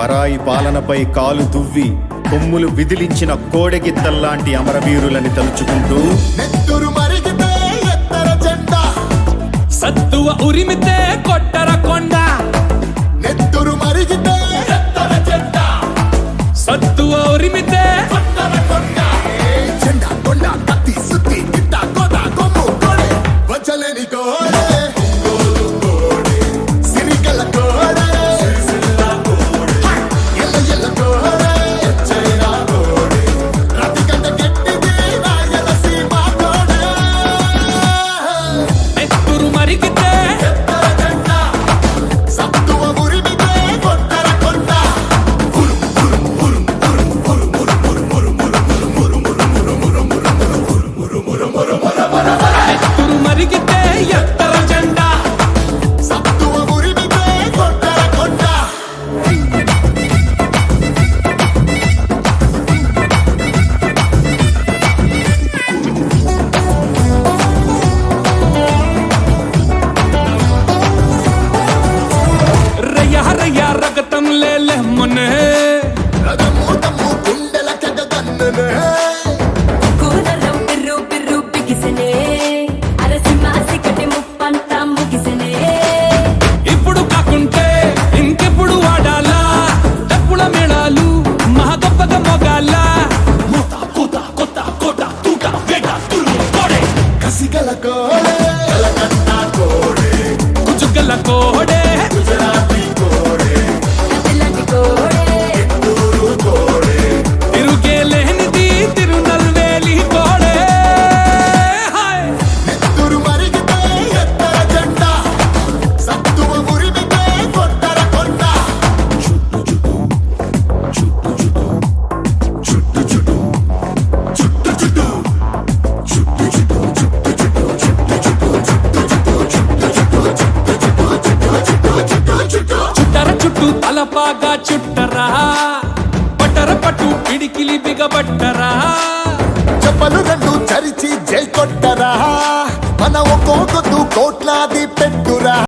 పరాయి పాలనపై కాలు దువ్వి కొమ్ములు విదిలించిన కోడెగిత్తల్లాంటి అమరవీరులని తలుచుకుంటూ నెత్తురు మరిగితే ఎత్తర జెండా, సత్తువ ఉరిమితే కొట్టర కొండ. నెత్తురు మరిగితే ఎత్తర జెండా, సత్తువ ఉరిమితే కొట్టర కొండ. జెండా కొండ కత్తి సుత్తి గిట్ట కోట కొమ్ము కోడే, వచ్చలేని కోడే, సిరికల కోడే, ఎల్ల ఎల్ల కోడే, చైనా కోడే, రతికంట గట్టిది రాయలసీమ కోడే. నెత్తురు మరిగితే ఎత్తర జెండా, సత్తువ ఉరిమితే కొట్టర కొండ. నెత్తురు మరిగితే ఎత్తర జెండా. సత్తువ ఉరిమితే కొట్టర కొండ. రయ్య రయ్య రగతం లేలే మొన్నే. రథము తమ్ము గుండెల కెగదన్ననే, కూనరం పిర్రు పిర్రు పిగిసెనే, అరసింహాసి కటి ముప్పంతా ముగిసెనే. ఇప్పుడు కాకుంటే ఇంకెప్పుడు వాడాలా డప్పుల మేళాలు మహా గొప్పగా మోగాలా. మూత కూత కొత్త కోట తూట వేట తురుము కోడే, కసిగల కోడే, కలకత్త కోడే, కుజుగల కోడే, గుజరాతీ కోడే, కత్తిలాంటి కోడే, నెత్తూరు కోడే. తిరుగే లేనిది తిరునల్వేలి కోడే. హాయ్ నెత్తురు మరిగితే ఎత్తర జెండా, సత్తువ ఉరిమితే కొట్టర కొండ. చుట్టు చుట్టు చుట్టు చుట్టు చుట్టు చుట్టు చుట్టు చుట్టర చుట్టూ తలపాగా చుట్టరా, పట్టర పట్టు పిడికిలి బిగబట్టరా. చెప్పలు రెండు చరిచి జై కొట్టరా, మన ఒక్కొక్కదు కోట్లాది పెట్టురా.